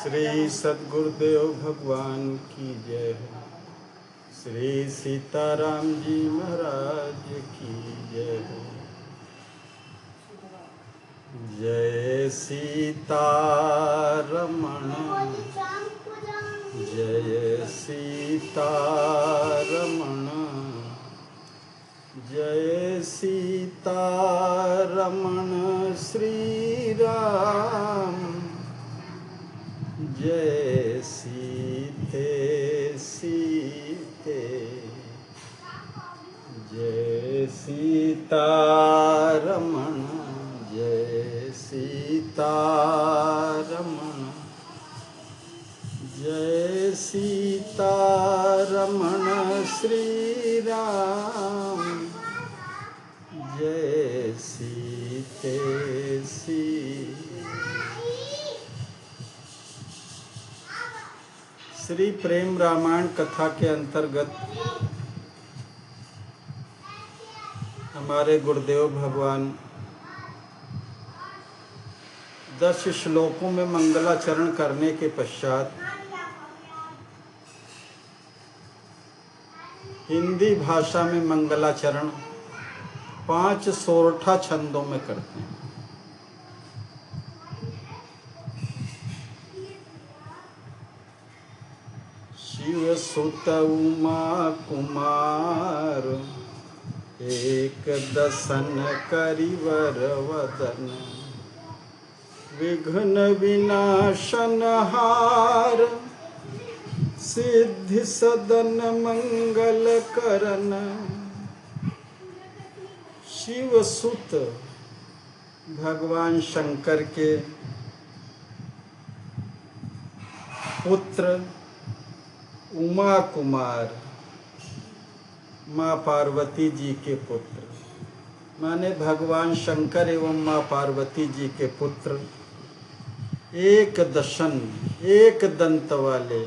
श्री सद्गुरुदेव भगवान की जय हो। श्री सीताराम जी महाराज की जय हो। जय सीतारमण जय सीतारमण जय सीतारमण श्री राम जय सीते सीते जय सीतारमण जय सीतारमण जय सीतारमण श्री राम जय सीते सीते। श्री प्रेम रामायण कथा के अंतर्गत हमारे गुरुदेव भगवान 10 श्लोकों में मंगलाचरण करने के पश्चात हिंदी भाषा में मंगलाचरण 5 सोरठा छंदों में करते हैं। शिव सुत उमा कुमार एक दसन करिवर वदन विघ्न विनाशन हार सिद्धि सदन मंगल करन। शिव सुत भगवान शंकर के पुत्र उमा कुमार माँ पार्वती जी के पुत्र माने भगवान शंकर एवं माँ पार्वती जी के पुत्र एक दशन एक दंत वाले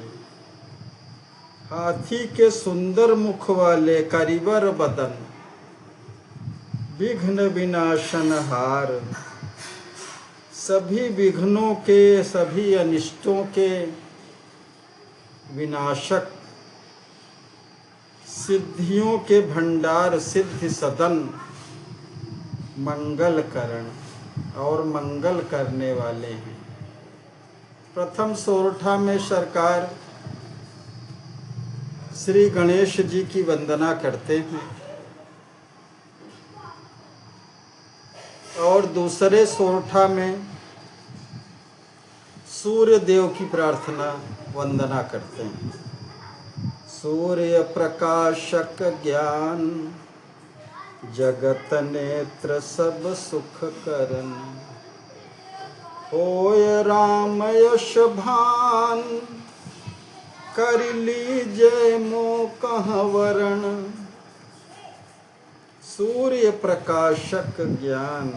हाथी के सुंदर मुख वाले करिवर बदन विघ्न विनाशन हार सभी विघ्नों के सभी अनिष्टों के विनाशक सिद्धियों के भंडार सिद्धि सदन मंगल करण और मंगल करने वाले हैं। प्रथम सोरठा में सरकार श्री गणेश जी की वंदना करते हैं और दूसरे सोरठा में सूर्य देव की प्रार्थना वंदना करते हैं। सूर्य प्रकाशक ज्ञान जगत नेत्र सब सुख करन होय राम यश भान कर लीजय मोह वरण। सूर्य प्रकाशक ज्ञान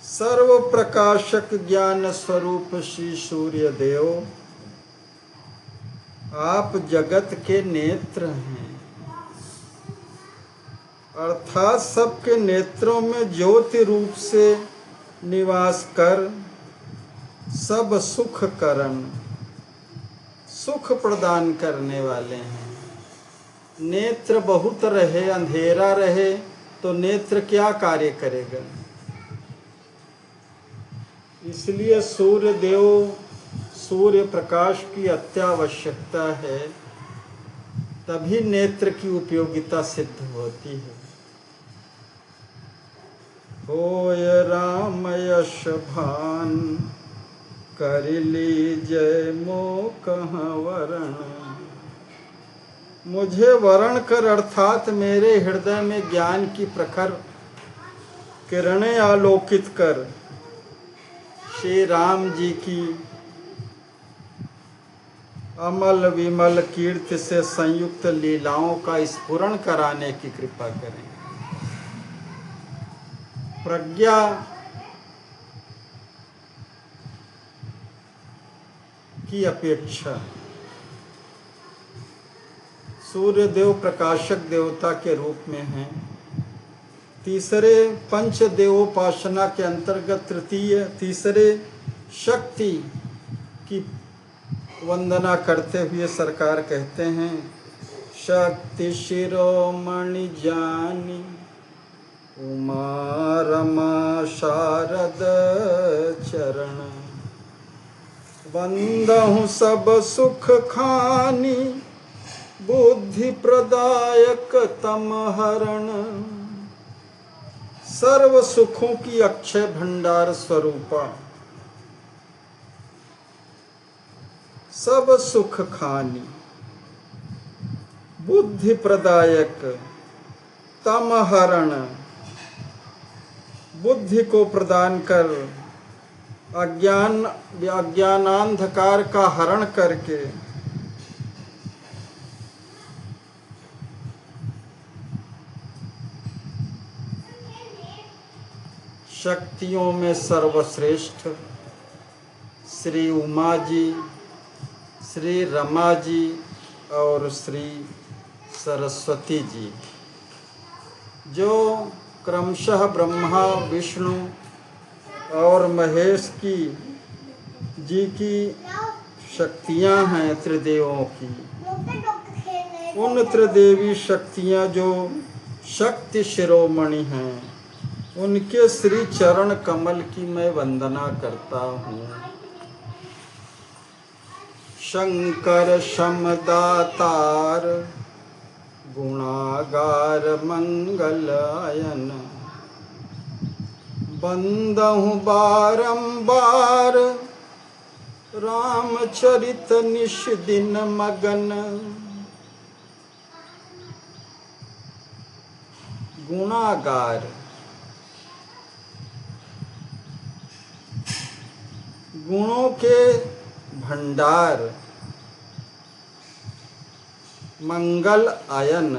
सर्व प्रकाशक ज्ञान स्वरूप श्री सूर्य देव आप जगत के नेत्र हैं अर्थात सबके नेत्रों में ज्योति रूप से निवास कर सब सुख करन सुख प्रदान करने वाले हैं। नेत्र बहुत रहे अंधेरा रहे तो नेत्र क्या कार्य करेगा। इसलिए सूर्य देव सूर्य प्रकाश की अत्यावश्यकता है तभी नेत्र की उपयोगिता सिद्ध होती है। होय राम यश भान कर लीजय मोह वरण। मुझे वरण कर अर्थात मेरे हृदय में ज्ञान की प्रखर किरणें आलोकित कर श्री राम जी की अमल विमल कीर्ति से संयुक्त लीलाओं का स्फुरण कराने की कृपा करें। प्रज्ञा की अपेक्षा सूर्य देव प्रकाशक देवता के रूप में हैं। तीसरे पंच देवोपासना के अंतर्गत तीसरे शक्ति की वंदना करते हुए सरकार कहते हैं, शक्ति शिरोमणि जानी, उमा रमा शारद चरण, वंदहु सब सुख खानी, बुद्धि प्रदायक तम हरण। सर्व सुखों की अक्षय भंडार स्वरूपा, सब सुख खानी, बुद्धि प्रदायक तम हरण, बुद्धि को प्रदान कर अज्ञानांधकार का हरण करके शक्तियों में सर्वश्रेष्ठ श्री उमा जी, श्री रमा जी और श्री सरस्वती जी, जो क्रमशः ब्रह्मा विष्णु और महेश जी की शक्तियां हैं त्रिदेवों की। उन त्रिदेवी शक्तियां जो शक्ति शिरोमणि हैं, उनके श्री चरण कमल की मैं वंदना करता हूँ। शंकर शमदातार गुणागार मंगलायन, बंदहु बारंबार रामचरित निश दिन मगन। गुणागार, गुणों के भंडार, मंगल आयन,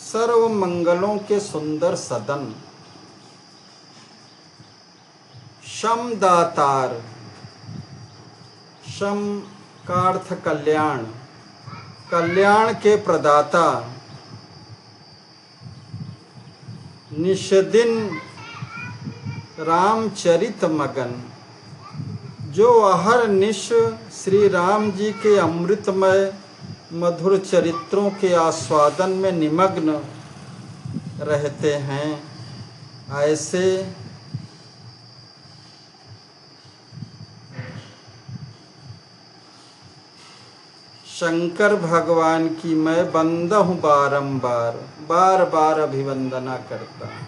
सर्व मंगलों के सुंदर सदन, शम दातार, शम का अर्थ कल्याण, कल्याण के प्रदाता, निषदिन रामचरित मगन, जो हर निश श्री राम जी के अमृतमय मधुर चरित्रों के आस्वादन में निमग्न रहते हैं। ऐसे शंकर भगवान की मैं बंदा हूँ बारंबार, बार बार अभिवंदना करता हूँ।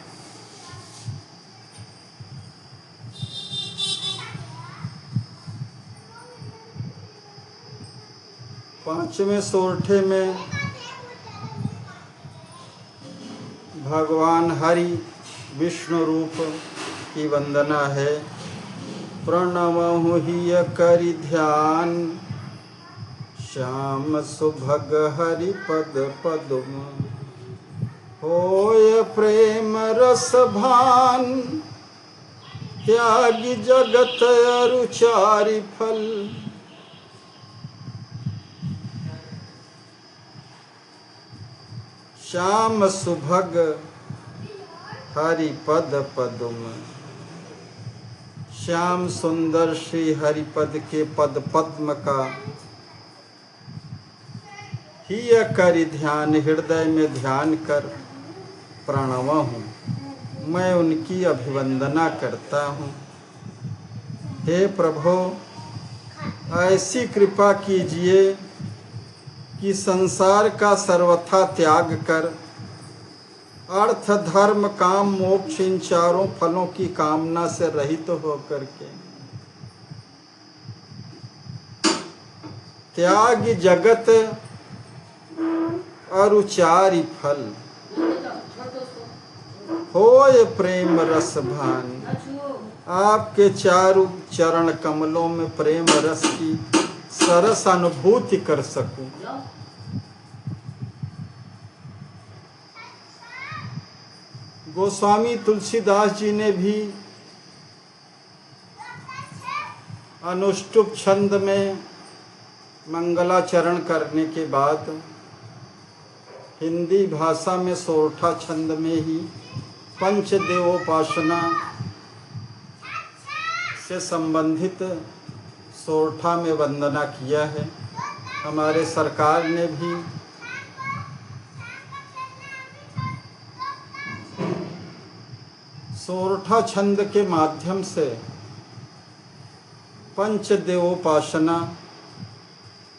पांचवें सोरठे में भगवान हरि विष्णु रूप की वंदना है। प्रणवहु हिय करि ध्यान, श्याम सुभग हरि पद पद्म, होय प्रेम रस भान, त्यागी जगत अरुचारि फल। श्याम सुभग हरि पद पद्म, श्याम सुंदर श्री हरिपद के पद पद्म का ही करि ध्यान, हृदय में ध्यान कर प्रणव हूँ, मैं उनकी अभिवंदना करता हूँ। हे प्रभु, ऐसी कृपा कीजिए कि संसार का सर्वथा त्याग कर अर्थ धर्म काम मोक्ष इन चारों फलों की कामना से रहित होकर के त्याग जगत अरुचारि फल, होय प्रेम रस भान, आपके चारों चरण कमलों में प्रेम रस की सरस अनुभूति कर सकूं। गोस्वामी तुलसीदास जी ने भी अनुष्टुप छंद में मंगलाचरण करने के बाद हिंदी भाषा में सोरठा छंद में ही पंचदेवोपासना से संबंधित सोरठा में वंदना किया है। हमारे सरकार ने भी सोरठा छंद के माध्यम से पंचदेवोपासना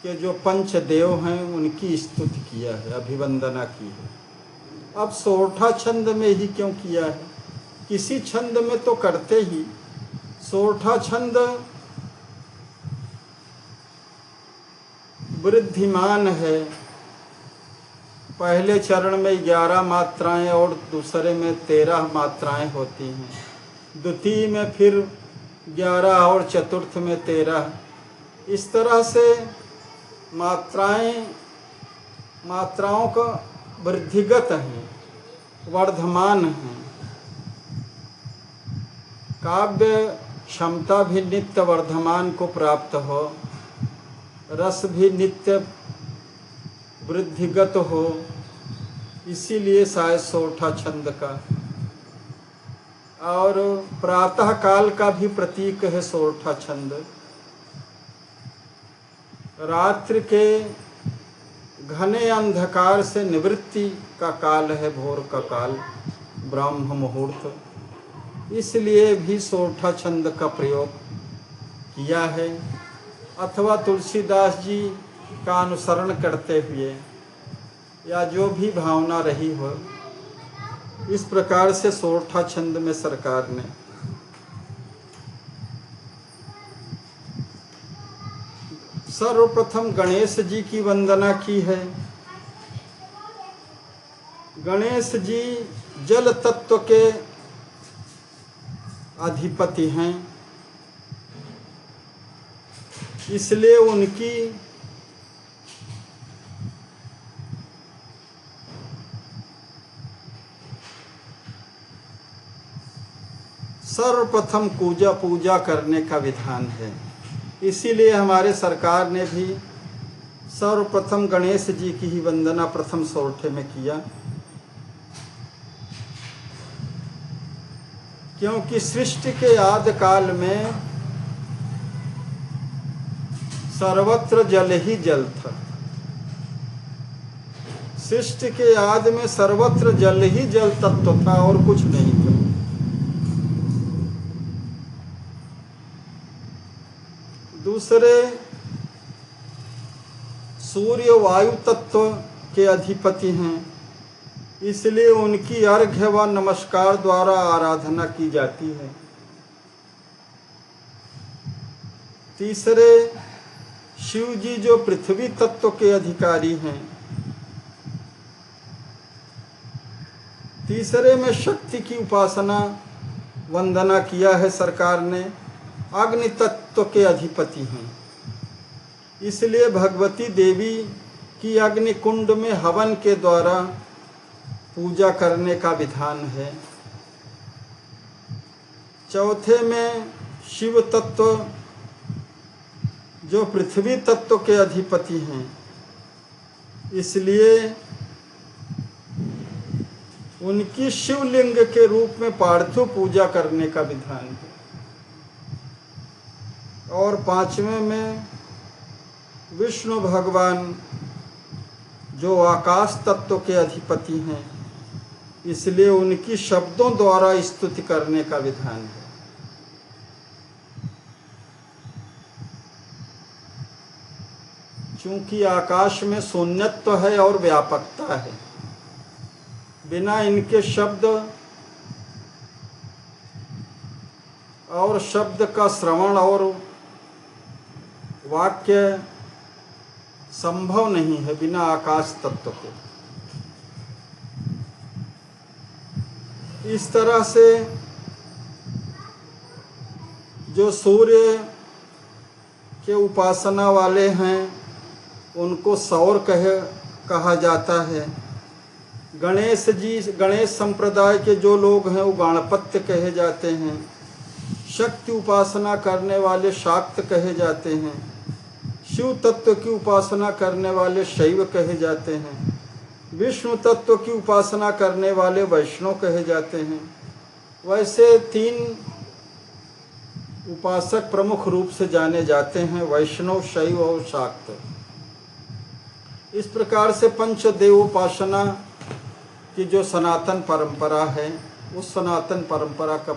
के जो पंचदेव हैं उनकी स्तुति किया है, अभिवंदना की है। अब सोरठा छंद में ही क्यों किया है? किसी छंद में तो करते ही। सोरठा छंद वृद्धिमान है। पहले चरण में 11 मात्राएं और दूसरे में 13 मात्राएं होती हैं। द्वितीय में फिर 11 और चतुर्थ में 13। इस तरह से मात्राओं का वृद्धिगत हैं, वर्धमान हैं। काव्य क्षमता भी नित्य वर्धमान को प्राप्त हो, रस भी नित्य वृद्धिगत हो, इसीलिए शायद सोरठा छंद का। और प्रातः काल का भी प्रतीक है सोरठा छंद। रात्रि के घने अंधकार से निवृत्ति का काल है, भोर का काल, ब्रह्म मुहूर्त। इसलिए भी सोरठा छंद का प्रयोग किया है। अथवा तुलसीदास जी का अनुसरण करते हुए या जो भी भावना रही हो, इस प्रकार से सोरठा छंद में सरकार ने सर्वप्रथम गणेश जी की वंदना की है। गणेश जी जल तत्व के अधिपति हैं, इसलिए उनकी सर्वप्रथम पूजा करने का विधान है। इसीलिए हमारे सरकार ने भी सर्वप्रथम गणेश जी की ही वंदना प्रथम सोरठे में किया, क्योंकि सृष्टि के आदि काल में सर्वत्र जल ही जल था। सृष्टि के आदि में सर्वत्र जल ही जल तत्व था और कुछ नहीं था। दूसरे सूर्य वायु तत्व के अधिपति हैं, इसलिए उनकी अर्घ्य व नमस्कार द्वारा आराधना की जाती है। तीसरे शिव जी जो पृथ्वी तत्व के अधिकारी हैं। तीसरे में शक्ति की उपासना वंदना किया है सरकार ने, अग्नि तत्व के अधिपति हैं। इसलिए भगवती देवी की अग्नि कुंड में हवन के द्वारा पूजा करने का विधान है। चौथे में शिव तत्व जो पृथ्वी तत्व के अधिपति हैं, इसलिए उनकी शिवलिंग के रूप में पार्थिव पूजा करने का विधान है। और पांचवें में विष्णु भगवान जो आकाश तत्व के अधिपति हैं, इसलिए उनकी शब्दों द्वारा स्तुति करने का विधान है। चूंकि आकाश में शून्यत्व है और व्यापकता है, बिना इनके शब्द और शब्द का श्रवण और वाक्य संभव नहीं है बिना आकाश तत्व के। इस तरह से जो सूर्य के उपासना वाले हैं उनको सौर कहा जाता है। गणेश संप्रदाय के जो लोग हैं वो गणपत्य कहे जाते हैं। शक्ति उपासना करने वाले शाक्त कहे जाते हैं। शिव तत्व की उपासना करने वाले शैव कहे जाते हैं। विष्णु तत्व की उपासना करने वाले वैष्णव कहे जाते हैं। वैसे 3 उपासक प्रमुख रूप से जाने जाते हैं, वैष्णव, शैव और शाक्त। इस प्रकार से पंचदेवोपासना की जो सनातन परंपरा है, उस सनातन परंपरा का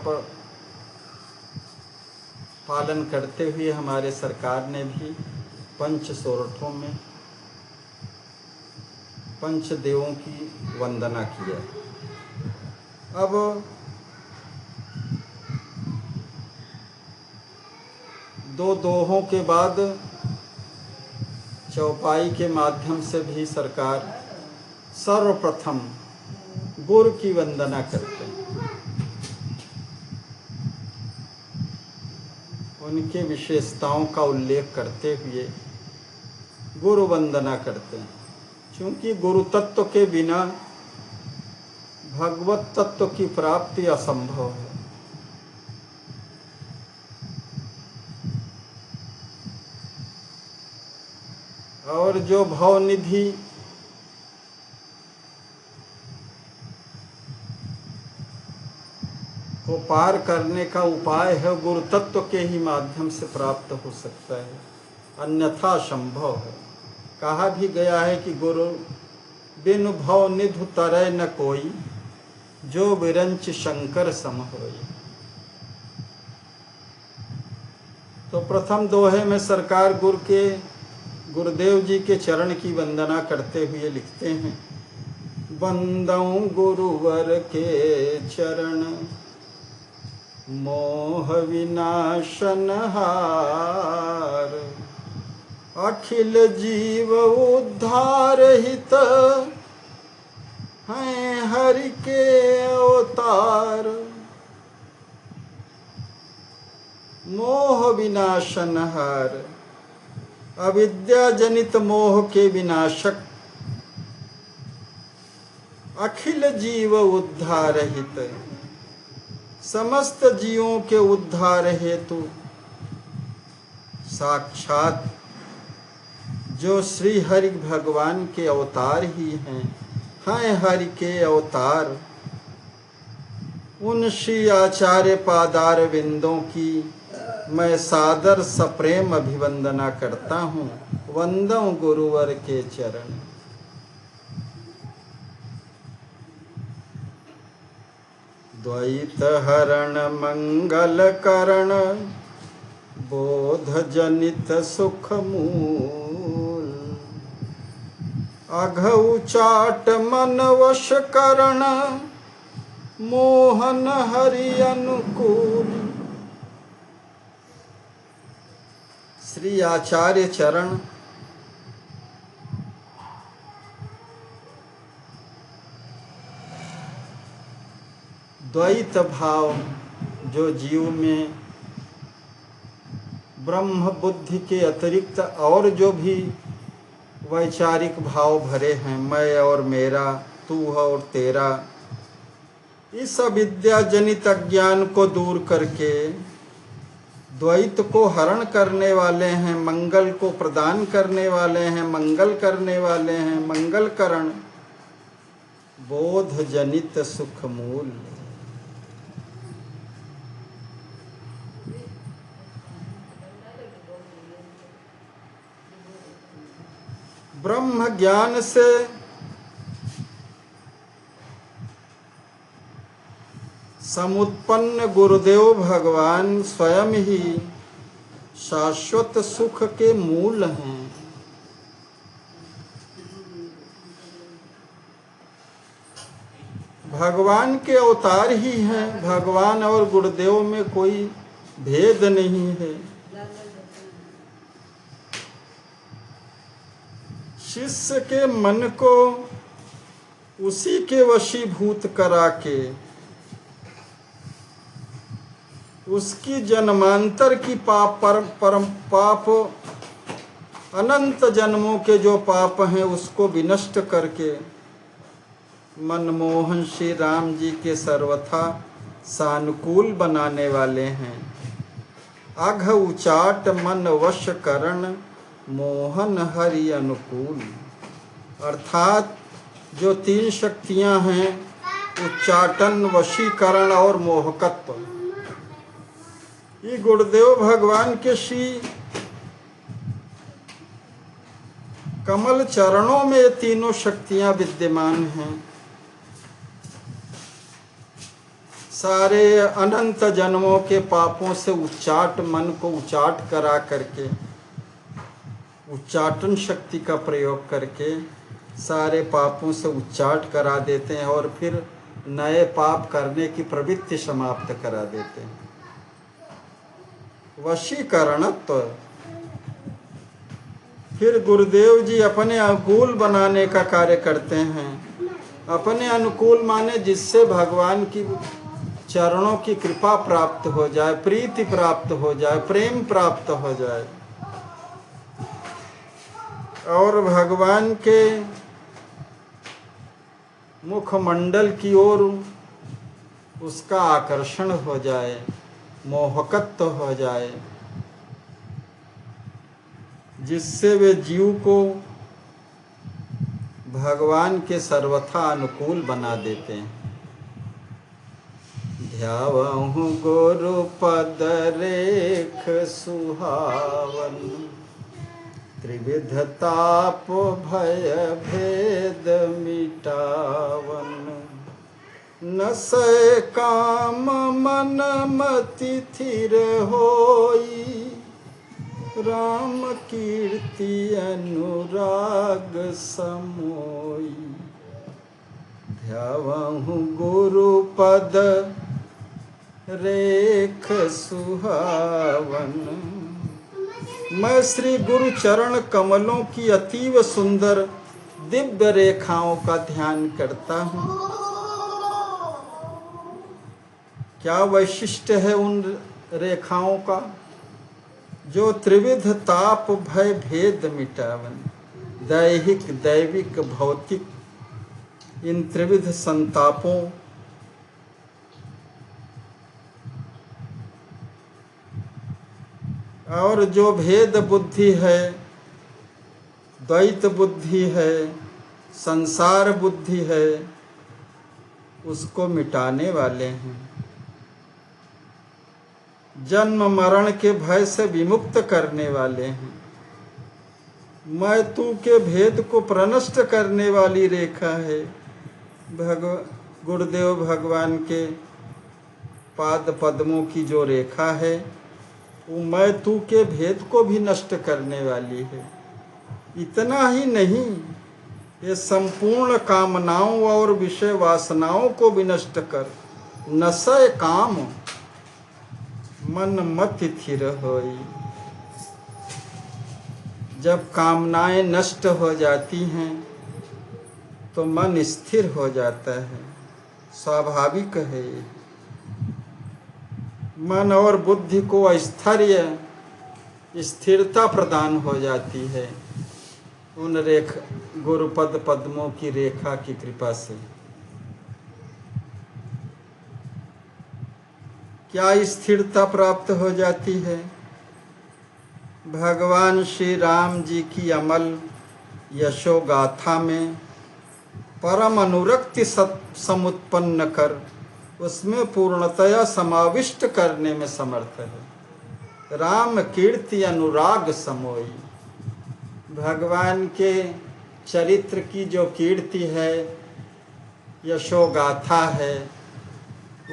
पालन करते हुए हमारे सरकार ने भी पंच सोरठों में पंच देवों की वंदना किया। अब दो दोहों के बाद चौपाई के माध्यम से भी सरकार सर्वप्रथम गुरु की वंदना करते हैं, उनके विशेषताओं का उल्लेख करते हुए गुरु वंदना करते हैं, क्योंकि गुरु तत्व के बिना भगवत तत्व की प्राप्ति असंभव है। और जो भवनिधि को पार करने का उपाय है, गुरु तत्व के ही माध्यम से प्राप्त हो सकता है, अन्यथा संभव है। कहा भी गया है कि गुरु बिनु भवनिधि तरय न कोई, जो विरंच शंकर सम होई। तो प्रथम दोहे में सरकार गुरुदेव जी के चरण की वंदना करते हुए लिखते हैं, वंदऊ गुरुवर के चरण मोह विनाशन हार, अखिल जीव उद्धार हित हैं हरि के अवतार। मोह विनाशन हार, अविद्या जनित मोह के विनाशक, अखिल जीव उद्धार हित, समस्त जीवों के उद्धार हेतु साक्षात जो श्री हरि भगवान के अवतार ही हैं हरि के अवतार, उन श्री आचार्य पादार विंदों की मैं सादर सप्रेम अभिवंदना करता हूँ। वंदऊ गुरुवर के चरण। द्वैत हरण मंगल करण, बोध जनित सुख मूल, अघऊ चाट मन वश करण, मोहन हरि अनुकूल। श्री आचार्य चरण द्वैत भाव जो जीव में ब्रह्म बुद्धि के अतिरिक्त और जो भी वैचारिक भाव भरे हैं, मैं और मेरा, तू और तेरा, इस अविद्या जनित अज्ञान को दूर करके द्वैत को हरण करने वाले हैं, मंगल को प्रदान करने वाले हैं, मंगल करने वाले हैं, मंगल करण, बोध जनित सुख मूल। ब्रह्म ज्ञान से समुत्पन्न गुरुदेव भगवान स्वयं ही शाश्वत सुख के मूल हैं। भगवान के अवतार ही हैं। भगवान और गुरुदेव में कोई भेद नहीं है। शिष्य के मन को उसी के वशीभूत करा के उसकी जन्मांतर की पाप अनंत जन्मों के जो पाप हैं उसको विनष्ट करके मनमोहन श्री राम जी के सर्वथा सानुकूल बनाने वाले हैं। अघ उचाट मन वश करण, मोहन हरि अनुकूल। अर्थात जो तीन शक्तियां हैं, उच्चाटन, वशीकरण और मोहकत्व, ये गुरुदेव भगवान के श्री कमल चरणों में ये तीनों शक्तियां विद्यमान हैं। सारे अनंत जन्मों के पापों से उच्चाट मन को उच्चाट करा करके, उच्चाटन शक्ति का प्रयोग करके सारे पापों से उच्चाट करा देते हैं और फिर नए पाप करने की प्रवृत्ति समाप्त करा देते हैं। वशीकरणत्व। फिर गुरुदेव जी अपने अनुकूल बनाने का कार्य करते हैं। अपने अनुकूल माने जिससे भगवान की चरणों की कृपा प्राप्त हो जाए, प्रीति प्राप्त हो जाए, प्रेम प्राप्त हो जाए और भगवान के मुखमंडल की ओर उसका आकर्षण हो जाए, मोहकत्व हो जाए, जिससे वे जीव को भगवान के सर्वथा अनुकूल बना देते हैं। ध्यावहु गुरु पद रेख सुहावन, त्रिविध ताप भय भेद मिटावन, नसै काम मन मति थिर होई, राम कीर्ति अनुराग समोई। ध्यावहु गुरु पद रेख सुहावन। मैं श्री गुरु चरण कमलों की अतीव सुंदर दिव्य रेखाओं का ध्यान करता हूँ। क्या वैशिष्ट्य है उन रेखाओं का? जो त्रिविध ताप भय भेद मिटावन, दैहिक दैविक भौतिक इन त्रिविध संतापों और जो भेद बुद्धि है, द्वैत बुद्धि है, संसार बुद्धि है, उसको मिटाने वाले हैं। जन्म मरण के भय से विमुक्त करने वाले हैं। मैं तू के भेद को प्रनष्ट करने वाली रेखा है। गुरुदेव भगवान के पाद पद्मों की जो रेखा है वो मैं तू के भेद को भी नष्ट करने वाली है। इतना ही नहीं, ये संपूर्ण कामनाओं और विषय वासनाओं को भी नष्ट कर, नशे काम मन मति थिर होई। जब कामनाएं नष्ट हो जाती हैं तो मन स्थिर हो जाता है, स्वाभाविक है। मन और बुद्धि को स्थैर्य, स्थिरता प्रदान हो जाती है उन गुरुपद पद्मों की रेखा की कृपा से। क्या स्थिरता प्राप्त हो जाती है? भगवान श्री राम जी की अमल यशो गाथा में परम अनुरक्ति समुत्पन्न कर उसमें पूर्णतया समाविष्ट करने में समर्थ है। राम कीर्ति अनुराग समोई। भगवान के चरित्र की जो कीर्ति है, यशो गाथा है,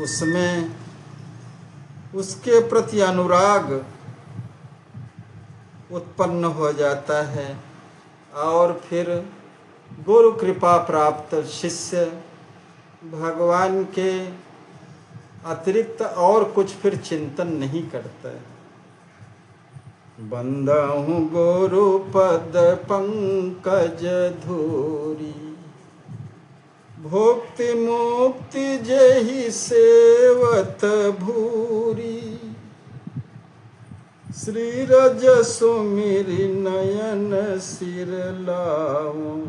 उसमें उसके प्रति अनुराग उत्पन्न हो जाता है और फिर गुरु कृपा प्राप्त शिष्य भगवान के अतिरिक्त और कुछ फिर चिंतन नहीं करता है। बंदहु गुरु पद पंकज धूरी, भोक्ति मुक्ति जेहि सेवत भूरी। श्री रज सुमिरि नयन सिर लाऊं,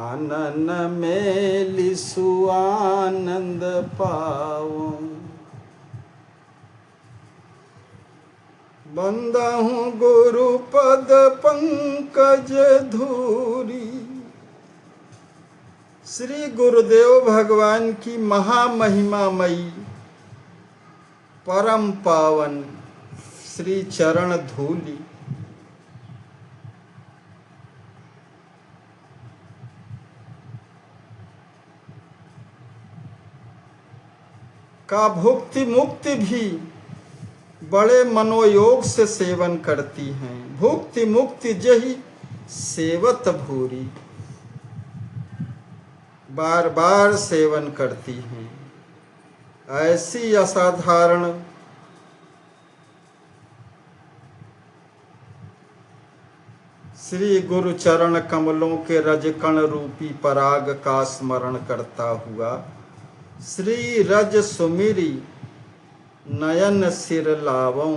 आनन मेलि सुआनंद पाऊं। बंदहु गुरु पद पंकज धूरी। श्री गुरुदेव भगवान की महामहिमामयी परम पावन श्री चरण धूलि। का भुक्ति मुक्ति भी बड़े मनोयोग से सेवन करती हैं। भुक्ति मुक्ति जही सेवत भूरी, बार बार सेवन करती हैं। ऐसी असाधारण श्री गुरु चरण कमलों के रजकण रूपी पराग का स्मरण करता हुआ श्री रज सुमिरी नयन सिर लावों,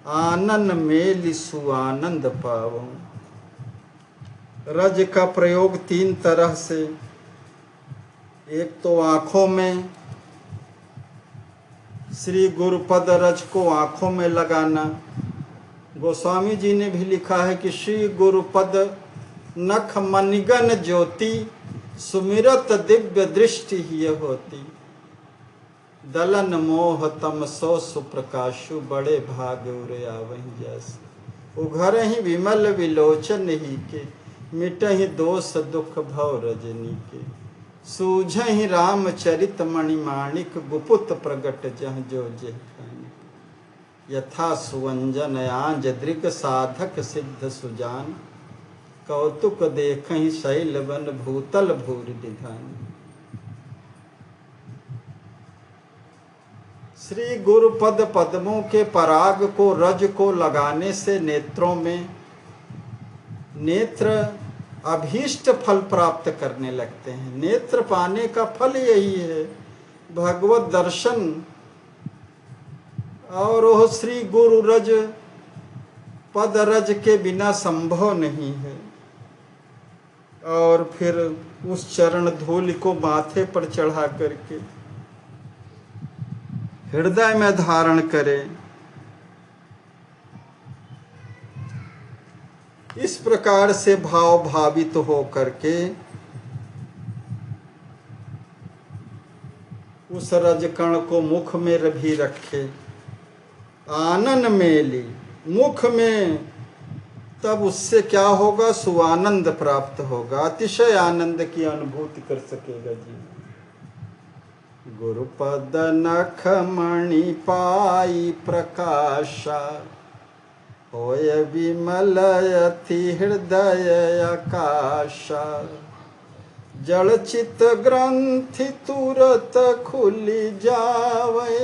आनन मेलि सुआनंद पावों। रज का प्रयोग तीन तरह से, एक तो आँखों में, श्री गुरुपद रज को आँखों में लगाना। गोस्वामी जी ने भी लिखा है कि श्री गुरुपद नख मनिगन ज्योति, सुमिरत दिव्य दृष्टि ही होती। दलन मोह तम सो सुप्रकाशु, बड़े भाग उरे आवहि जैसे। उघर ही विमल विलोचन ही के, मिटहि दोष दुख भव रजनी के। सूझहि रामचरित मणिमाणिक, गुपुत प्रगट जह जो जेह कहानी। यथा सुवंजन आंज दृग, साधक सिद्ध सुजान। कौतुक देखहि शैल वन, भूतल भूरि निधान। श्री गुरुपद पद्मों के पराग को, रज को लगाने से नेत्रों में, नेत्र अभीष्ट फल प्राप्त करने लगते हैं। नेत्र पाने का फल यही है, भगवत दर्शन। और वह श्री गुरु रज पद रज के बिना संभव नहीं है। और फिर उस चरण धूलि को माथे पर चढ़ा करके हृदय में धारण करें। इस प्रकार से भाव भावित हो करके उस रजकण को मुख में भी रखे। आनन मेली, मुख में, तब उससे क्या होगा? सुआनंद प्राप्त होगा, अतिशय आनंद की अनुभूति कर सकेगा जी। गुरुपद नख मणि पाई प्रकाशा, होय विमल अति हृदय आकाशा। जड़ चित ग्रंथि तुरत खुली जावे,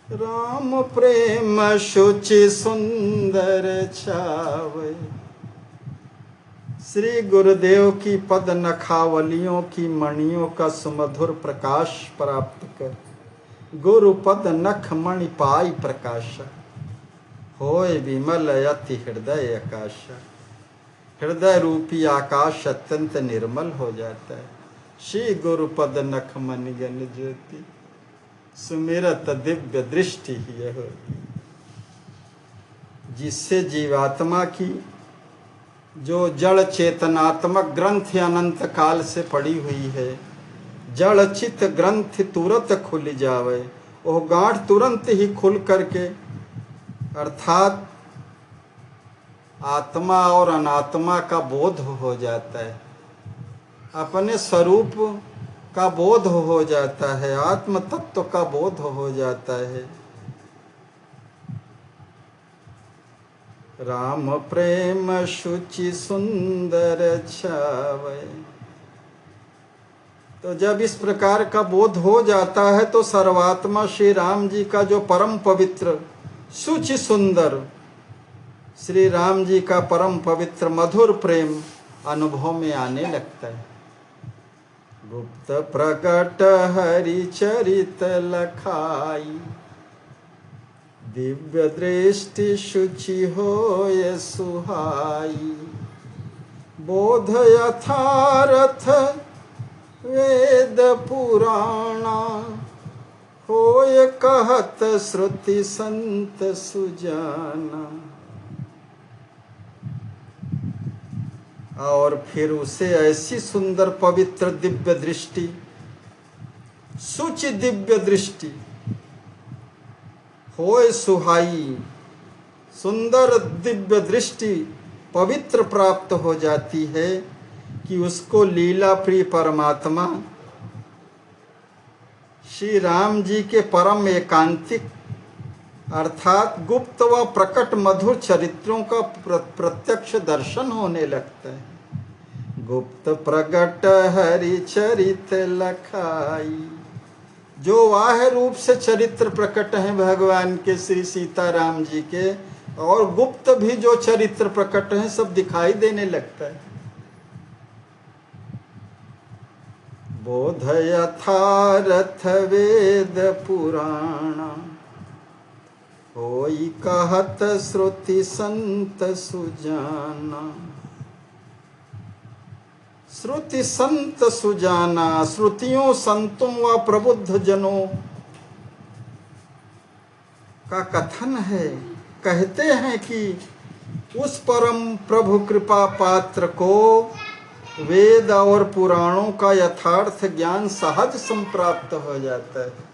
राम प्रेम शुचि सुंदर छावे। श्री गुरुदेव की पद नखावलियों की मणियों का सुमधुर प्रकाश प्राप्त कर, गुरुपद नख मणि पाई प्रकाशा, होय विमल अति हृदय आकाश। हृदय रूपी आकाश अत्यंत निर्मल हो जाता है। श्री गुरुपद नख मणिगन ज्योति, सुमिरत दिव्य दृष्टि ही होती, जिससे जीवात्मा की जो जड़ चेतनात्मक ग्रंथ अनंत काल से पड़ी हुई है, जड़ चित ग्रंथ तुरंत खुल जावे। वो गांठ तुरंत ही खुल करके, अर्थात आत्मा और अनात्मा का बोध हो जाता है, अपने स्वरूप का बोध हो जाता है, आत्म तत्व का बोध हो जाता है। राम प्रेम शुचि सुंदर छावे। तो जब इस प्रकार का बोध हो जाता है तो सर्वात्मा श्री राम जी का जो परम पवित्र शुचि सुंदर श्री राम जी का परम पवित्र मधुर प्रेम अनुभव में आने लगता है। गुप्त प्रकट हरि चरित लखाई, दिव्य दृष्टि शुचि होय सुहाई। बोध यथारथ वेद पुराणा, होय कहत श्रुति संत सुजाना। और फिर उसे ऐसी सुंदर पवित्र दिव्य दृष्टि, शुचि दिव्य दृष्टि, होय सुहाई, सुंदर दिव्य दृष्टि पवित्र प्राप्त हो जाती है कि उसको लीला प्रिय परमात्मा श्री राम जी के परम एकांतिक अर्थात गुप्त व प्रकट मधुर चरित्रों का प्रत्यक्ष दर्शन होने लगता है। गुप्त प्रगट हरि चरित लखाई, जो वाह रूप से चरित्र प्रकट हैं भगवान के श्री सीताराम जी के, और गुप्त भी जो चरित्र प्रकट हैं सब दिखाई देने लगता है। बोध यथारथ वेद पुराण, होई कहत श्रुति संत सुजाना। श्रुति संत सुजाना, श्रुतियों संतों व प्रबुद्ध जनों का कथन है, कहते हैं कि उस परम प्रभु कृपा पात्र को वेद और पुराणों का यथार्थ ज्ञान सहज संप्राप्त हो जाता है।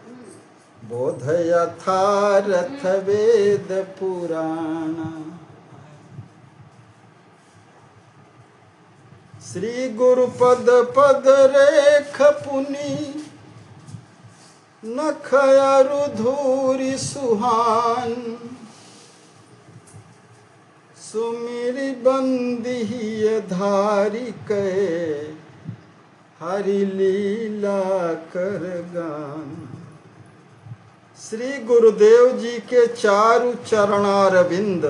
बोध यथार्थ वेद पुराण, श्री गुरु पद पद रेख पुनि, नख अरु धूरि सुहान। सुमिरि बंदिहि धारि कै, हरि लीला कर गान। श्री गुरुदेव जी के चारु चरणारविंद,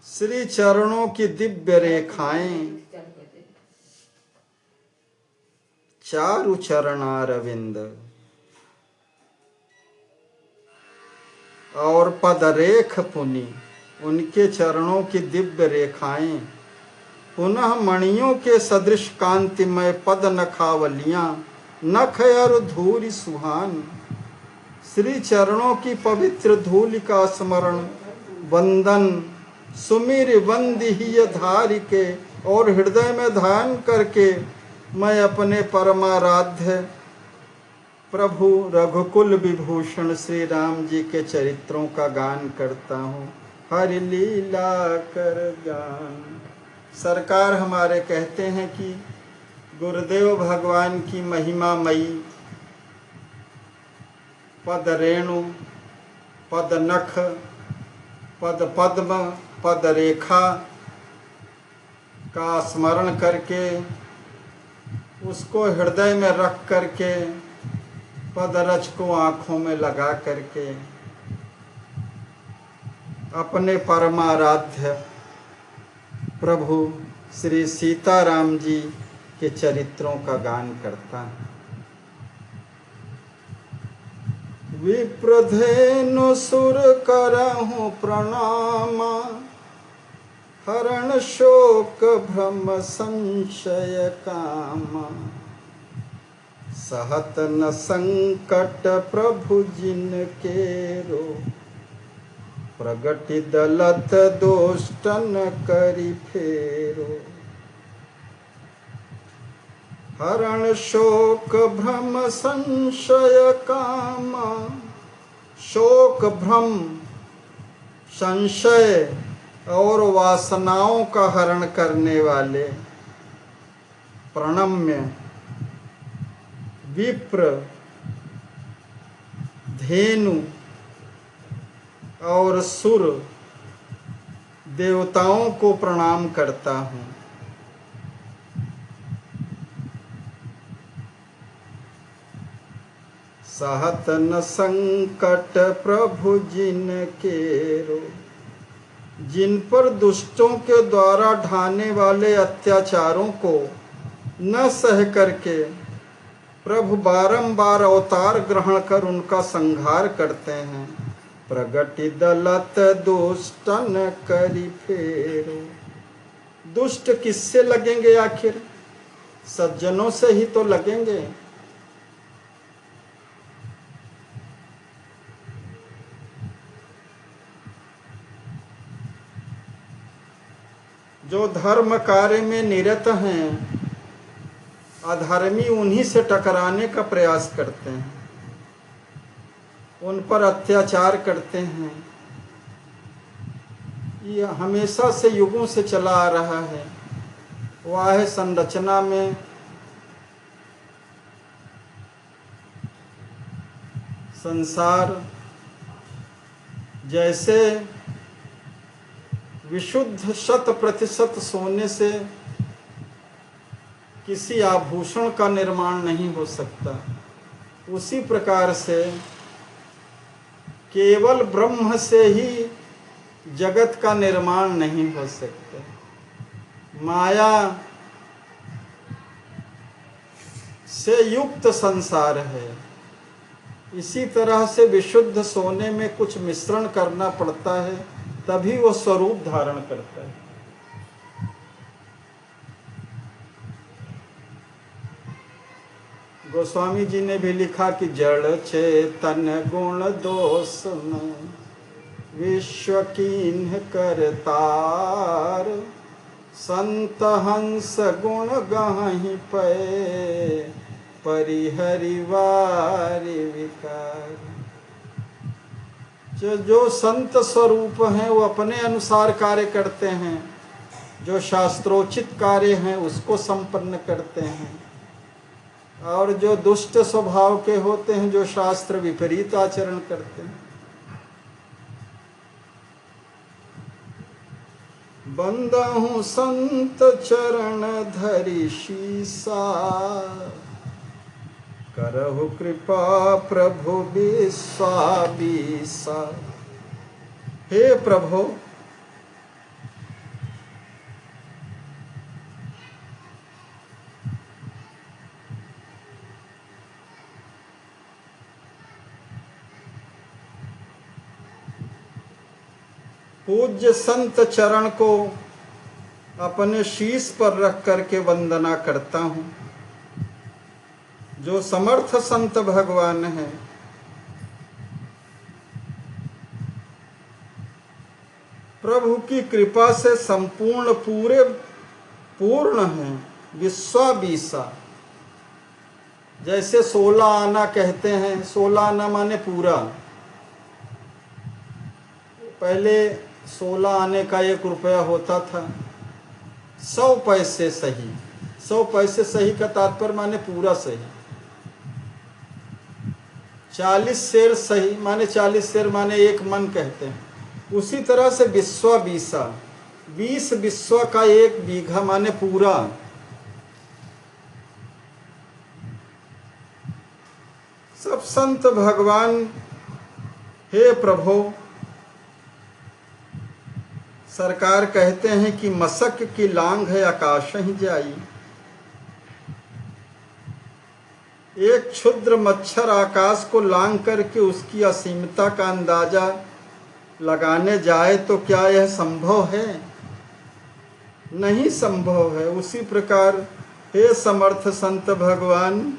श्री चरणों की दिव्य रेखाएं, चारु चरणारविंद और पदरेख पुनि, उनके चरणों की दिव्य रेखाएं, पुनः मणियों के सदृश कांतिमय पद नखावलियां, नख और धूलि सुहान। श्री चरणों की पवित्र धूलि का स्मरण, वंदन, सुमिर वंदिहि धारि के, और हृदय में ध्यान करके मैं अपने परमाराध्य प्रभु रघुकुल विभूषण श्री राम जी के चरित्रों का गान करता हूँ। हरि लीला कर गान। सरकार हमारे कहते हैं कि गुरुदेव भगवान की महिमामयी पद रेणु, पद नख, पद पद्म, पद रेखा का स्मरण करके, उसको हृदय में रख करके, पदरज को आँखों में लगा करके अपने परमाराध्य प्रभु श्री सीताराम जी के चरित्रों का गान करता है। विप्रधेनु सुर करहु प्रणामा, हरण शोक भ्रम संशय कामा। सहत न संकट प्रभु जिन केरो, प्रगति दलत दोष्टन करि फेरो। हरण शोक भ्रम संशय कामा, शोक भ्रम संशय और वासनाओं का हरण करने वाले, प्रणम्य, विप्र, धेनु और सुर देवताओं को प्रणाम करता हूँ। सहत न संकट प्रभु जिन केरो, जिन पर दुष्टों के द्वारा ढाने वाले अत्याचारों को न सह करके प्रभु बारंबार अवतार ग्रहण कर उनका संहार करते हैं। प्रगति दलत दुष्टन करि फेरो। दुष्ट किससे लगेंगे आखिर? सज्जनों से ही तो लगेंगे। जो धर्म कार्य में निरत हैं, अधर्मी उन्हीं से टकराने का प्रयास करते हैं। उन पर अत्याचार करते हैं। ये हमेशा से युगों से चला आ रहा है। वाह संरचना में संसार जैसे विशुद्ध 100% सोने से किसी आभूषण का निर्माण नहीं हो सकता, उसी प्रकार से केवल ब्रह्म से ही जगत का निर्माण नहीं हो सकता। माया से युक्त संसार है। इसी तरह से विशुद्ध सोने में कुछ मिश्रण करना पड़ता है, तभी वो स्वरूप धारण करता है। गोस्वामी जी ने भी लिखा कि जड़ चेतन गुण दोष में विश्व कीन्ह करतार, संत हंस गुण गाहि पै परिहरि वारि विकार। जो संत स्वरूप हैं वो अपने अनुसार कार्य करते हैं, जो शास्त्रोचित कार्य हैं उसको संपन्न करते हैं, और जो दुष्ट स्वभाव के होते हैं, जो शास्त्र विपरीत आचरण करते हैं। बंदहु संत चरण धरि शीसा, करहु कृपा प्रभु विश्वाबीसा। हे प्रभु, पूज्य संत चरण को अपने शीश पर रख करके वंदना करता हूँ। जो समर्थ संत भगवान हैं, प्रभु की कृपा से संपूर्ण पूर्ण हैं, विश्वाबीसा। जैसे 16 आना कहते हैं, 16 आना माने पूरा। पहले 16 आने का 1 रुपया होता था। 100 पैसे सही, 100 पैसे सही का तात्पर्य माने पूरा सही। 40 सेर सही माने 40 सेर माने 1 मन कहते हैं। उसी तरह से विश्वाबीसा, 20 विश्व का 1 बीघा माने पूरा। सब संत भगवान, हे प्रभु, सरकार कहते हैं कि मसक की लांग है आकाश ही जाई। एक क्षुद्र मच्छर आकाश को लांग करके उसकी असीमता का अंदाजा लगाने जाए तो क्या यह संभव है? नहीं संभव है। उसी प्रकार हे समर्थ संत भगवान,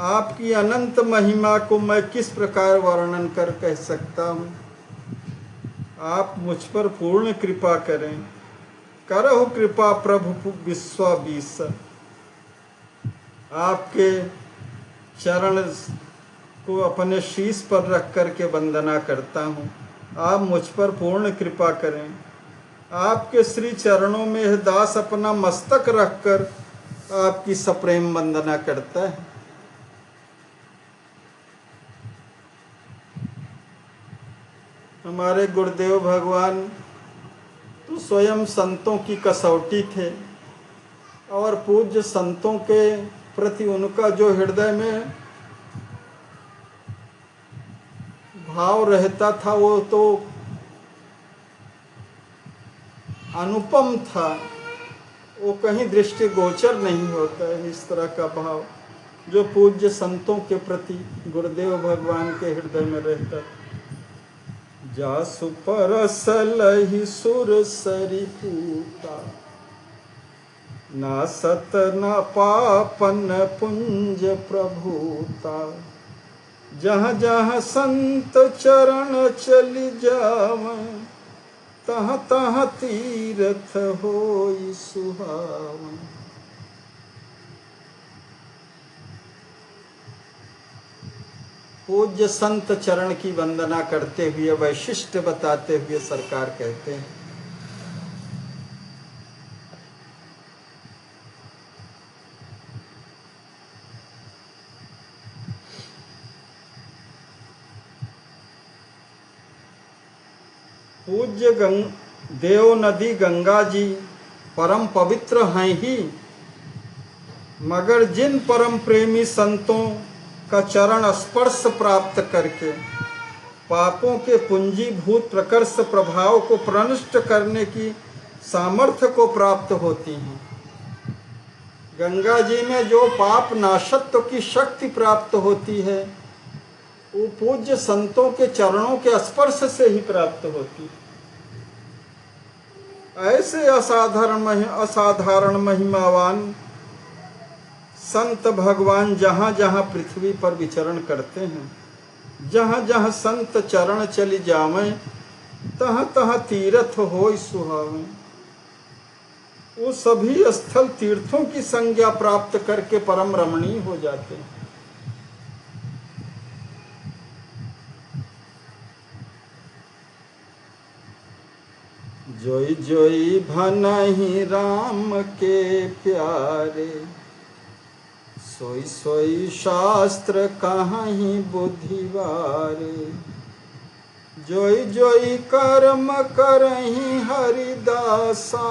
आपकी अनंत महिमा को मैं किस प्रकार वर्णन कर कह सकता हूँ। आप मुझ पर पूर्ण कृपा करें। करहु कृपा प्रभु विश्वाबीस। आपके चरण को अपने शीश पर रख करके वंदना करता हूँ। आप मुझ पर पूर्ण कृपा करें। आपके श्री चरणों में यह दास अपना मस्तक रखकर आपकी सप्रेम वंदना करता है। हमारे गुरुदेव भगवान तो स्वयं संतों की कसौटी थे, और पूज्य संतों के प्रति उनका जो हृदय में भाव रहता था वो तो अनुपम था। वो कहीं दृष्टिगोचर नहीं होता है। इस तरह का भाव जो पूज्य संतों के प्रति गुरुदेव भगवान के हृदय में रहता। जासु परसलहि सुर सरि पूता, ना सत न पापन पुंज प्रभुता। जहाँ जहाँ संत चरण चली जावं, तहाँ तहाँ तीर्थ होई सुहावं। पूज्य संत चरण की वंदना करते हुए वैशिष्ट बताते हुए सरकार कहते हैं, पूज्य देव नदी गंगा जी परम पवित्र हैं ही, मगर जिन परम प्रेमी संतों का चरण स्पर्श प्राप्त करके पापों के पूंजीभूत प्रकर्ष प्रभाव को प्रनष्ट करने की सामर्थ्य को प्राप्त होती हैं। गंगा जी में जो पाप नाशत्व की शक्ति प्राप्त होती है वो पूज्य संतों के चरणों के स्पर्श से ही प्राप्त होती है। ऐसे असाधारण महिमावान संत भगवान जहाँ जहाँ पृथ्वी पर विचरण करते हैं, जहाँ जहाँ संत चरण चली जावें, तहाँ तहाँ तीर्थ होय सुहावें। वो सभी स्थल तीर्थों की संज्ञा प्राप्त करके परम रमणीय हो जाते हैं। जोई जोई भनहि राम के प्यारे, सोई सोई शास्त्र कहीं बुद्धिवारे। जोई जोई कर्म करहि हरिदासा,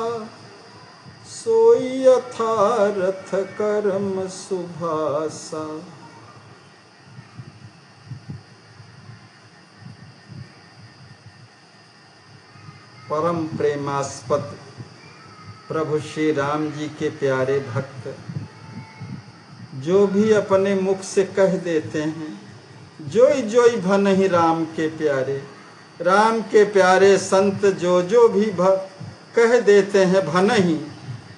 सोई यथार्थ कर्म सुभासा। परम प्रेमास्पद प्रभु श्री राम जी के प्यारे भक्त जो भी अपने मुख से कह देते हैं, जोई जोई भनहि राम के प्यारे, राम के प्यारे संत जो भी कह देते हैं, भनहि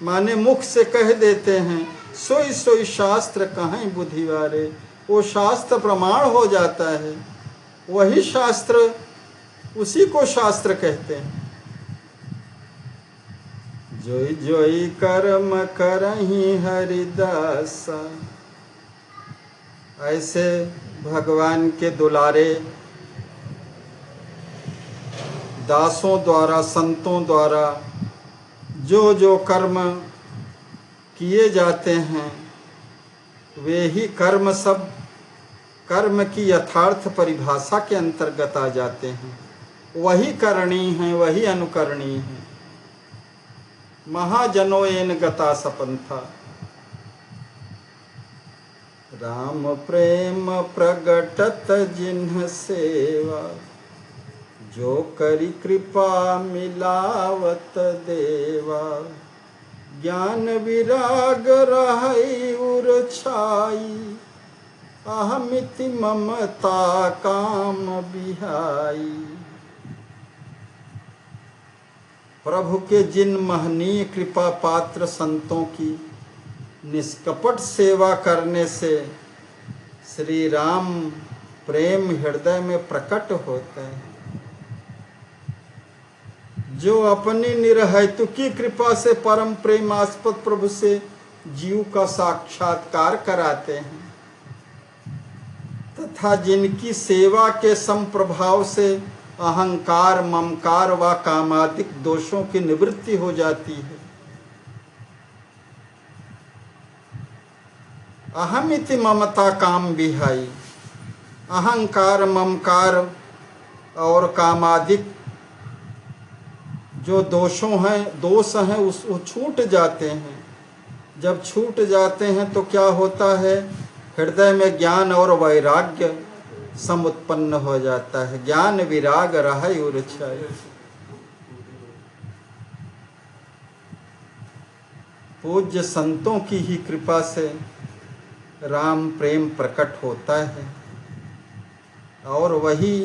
माने मुख से कह देते हैं, सोई सोई शास्त्र कहीं बुद्धिवारे, वो शास्त्र प्रमाण हो जाता है। वही शास्त्र, उसी को शास्त्र कहते हैं। जोई जोई कर्म करहि हरिदासा। ऐसे भगवान के दुलारे दासों द्वारा, संतों द्वारा जो जो कर्म किए जाते हैं, वे ही कर्म सब कर्म की यथार्थ परिभाषा के अंतर्गत आ जाते हैं। वही करणीय हैं, वही अनुकरणीय हैं। महाजनो येन गता सपंथा। राम प्रेम प्रगटत जिन्ह सेवा, जो करी कृपा मिलावत देवा। ज्ञान विराग रहई उर छाई, अहमिति ममता काम बिहाई। प्रभु के जिन महनीय कृपा पात्र संतों की निष्कपट सेवा करने से श्री राम प्रेम हृदय में प्रकट होता है। जो अपनी निरहैतुकी कृपा से परम प्रेमास्पद प्रभु से जीव का साक्षात्कार कराते हैं, तथा जिनकी सेवा के संप्रभाव से अहंकार, ममकार व कामादिक दोषों की निवृत्ति हो जाती है। अहमिति ममता काम बिहाई। अहंकार, ममकार और कामादिक जो दोष हैं उस छूट जाते हैं। जब छूट जाते हैं तो क्या होता है, हृदय में ज्ञान और वैराग्य समुत्पन्न हो जाता है। ज्ञान विराग रहई उर छाई। पूज्य संतों की ही कृपा से राम प्रेम प्रकट होता है और वही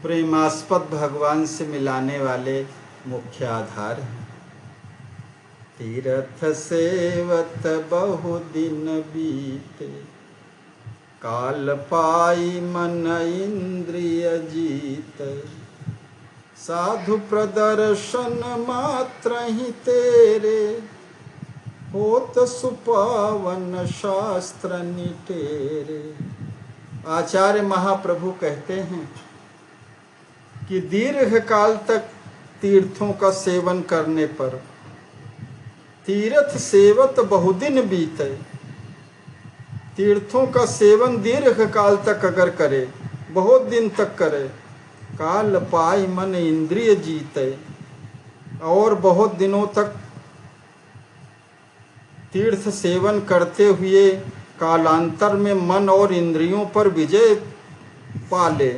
प्रेमास्पद भगवान से मिलाने वाले मुख्य आधार हैं। तीर्थ सेवत बहु दिन बीते, काल पाई मन इंद्रिय जीत। साधु प्रदर्शन मात्र ही तेरे, होत सुपावन शास्त्र निटेरे। आचार्य महाप्रभु कहते हैं कि दीर्घ काल तक तीर्थों का सेवन करने पर तीर्थ सेवत बहुदिन बीते। तीर्थों का सेवन दीर्घ काल तक अगर करे, बहुत दिन तक करे, काल पाई मन इंद्रिय जीते। और बहुत दिनों तक तीर्थ सेवन करते हुए कालांतर में मन और इंद्रियों पर विजय पाले।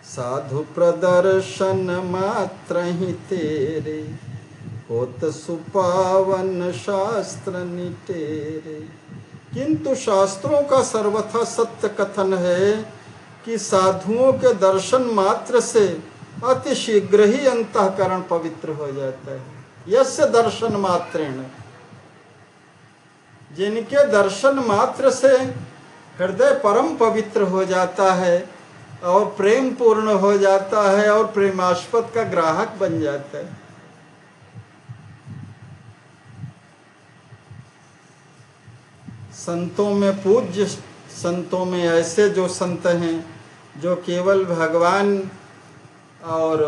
साधु प्रदर्शन मात्र ही तेरे, होत सुपावन शास्त्र निटेरे। किंतु शास्त्रों का सर्वथा सत्य कथन है कि साधुओं के दर्शन मात्र से अति शीघ्र ही अंतःकरण पवित्र हो जाता है। यस्य दर्शन मात्रेण, जिनके दर्शन मात्र से हृदय परम पवित्र हो जाता है और प्रेम पूर्ण हो जाता है और प्रेमास्पद का ग्राहक बन जाता है। संतों में पूज्य संतों में ऐसे जो संत हैं जो केवल भगवान और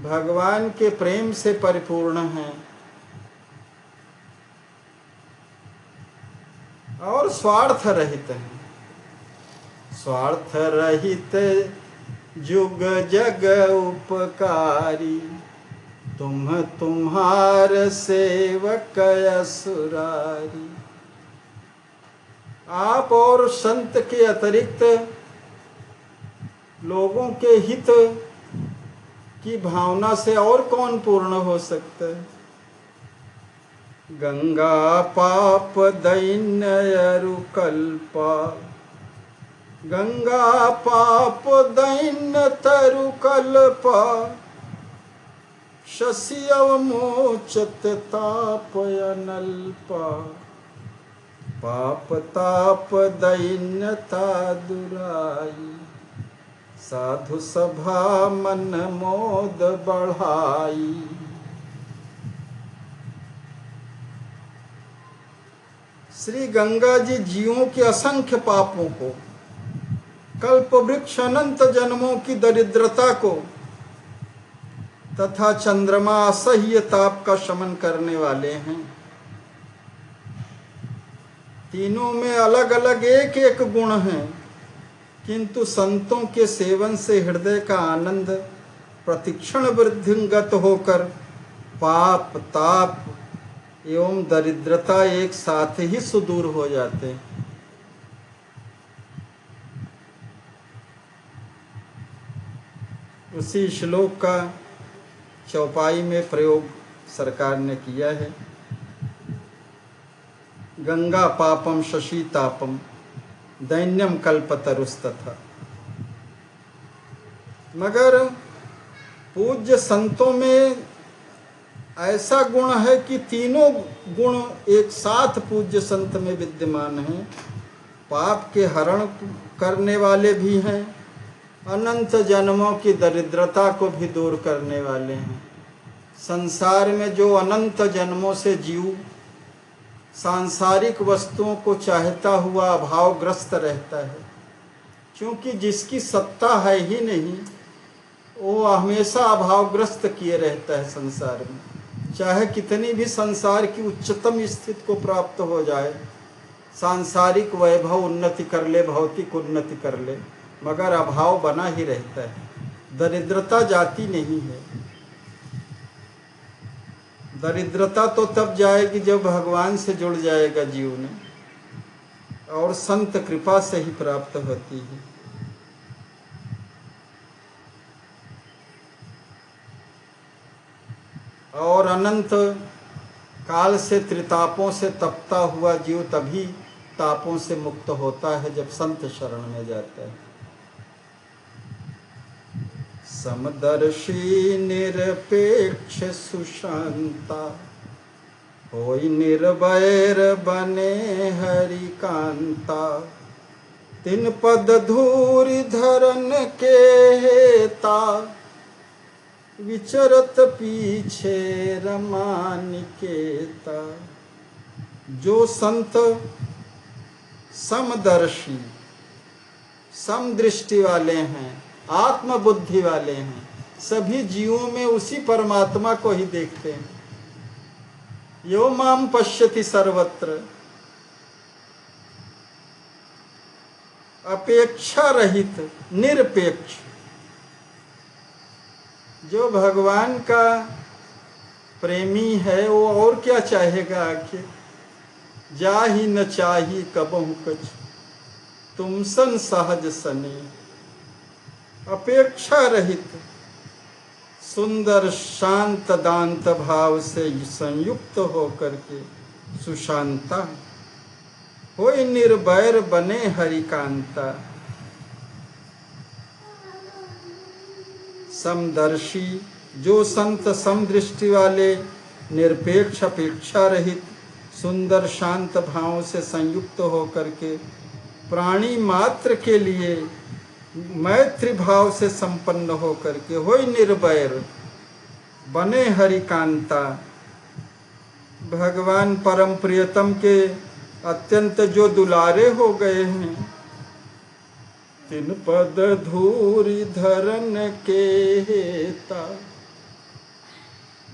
भगवान के प्रेम से परिपूर्ण हैं और स्वार्थ रहित हैं। स्वार्थ रहित जुग जग उपकारी, तुम तुम्हार सेवक असुरारी। आप और संत के अतिरिक्त लोगों के हित की भावना से और कौन पूर्ण हो सकता है। गंगा पाप दैन्य रुकल्पा, गंगा पाप दैन्य तरुकल्पा, शशि अवमोचत तापयनल्पा, पाप ताप दैन्यता दुराई, साधु सभा मन मोद बढ़ाई। श्री गंगा जी जीवों के असंख्य पापों को, कल्प वृक्ष अनंत जन्मों की दरिद्रता को तथा चंद्रमा असह्य ताप का शमन करने वाले हैं। तीनों में अलग अलग एक एक गुण हैं, किंतु संतों के सेवन से हृदय का आनंद प्रतिक्षण वृद्धिंगत होकर पाप ताप एवं दरिद्रता एक साथ ही सुदूर हो जाते हैं। उसी श्लोक का चौपाई में प्रयोग सरकार ने किया है। गंगा पापम शशि तापम दैन्यम कल्पतरुस्तथा। मगर पूज्य संतों में ऐसा गुण है कि तीनों गुण एक साथ पूज्य संत में विद्यमान हैं। पाप के हरण करने वाले भी हैं, अनंत जन्मों की दरिद्रता को भी दूर करने वाले हैं। संसार में जो अनंत जन्मों से जीव सांसारिक वस्तुओं को चाहता हुआ अभावग्रस्त रहता है, क्योंकि जिसकी सत्ता है ही नहीं वो हमेशा अभावग्रस्त किए रहता है संसार में। चाहे कितनी भी संसार की उच्चतम स्थिति को प्राप्त हो जाए, सांसारिक वैभव उन्नति कर ले, भौतिक उन्नति कर ले, मगर अभाव बना ही रहता है। दरिद्रता जाती नहीं है। दरिद्रता तो तब जाएगी जब भगवान से जुड़ जाएगा जीव ने, और संत कृपा से ही प्राप्त होती है। और अनंत काल से त्रितापों से तपता हुआ जीव तभी तापों से मुक्त होता है जब संत शरण में जाता है। समदर्शी निरपेक्ष सुशांता, होई निर्वैर बने हरि कांता। तिन पद धूरि धरन के हेता, विचरत पीछे रमा निकेता। जो संत समदर्शी, समदृष्टि वाले हैं, आत्मबुद्धि वाले हैं, सभी जीवों में उसी परमात्मा को ही देखते हैं। यो माम पश्यति सर्वत्र, अपेक्षा रहित, निरपेक्ष। जो भगवान का प्रेमी है वो और क्या चाहेगा आखिर। जा ही न चाही कबहु कछ, तुम सन सहज सने। अपेक्षा रहित, सुंदर शांत दांत भाव से संयुक्त होकर के सुशांता, होय निर्वैर बने हरिकांता। समदर्शी, जो संत समदृष्टि वाले, निरपेक्ष अपेक्षा रहित, सुंदर शांत भाव से संयुक्त होकर के प्राणी मात्र के लिए मैत्री भाव से संपन्न होकर के होय निर्वैर बने हरिकांता। भगवान परम प्रियतम के अत्यंत जो दुलारे हो गए हैं, तिन पद धूरी धरन के हेता।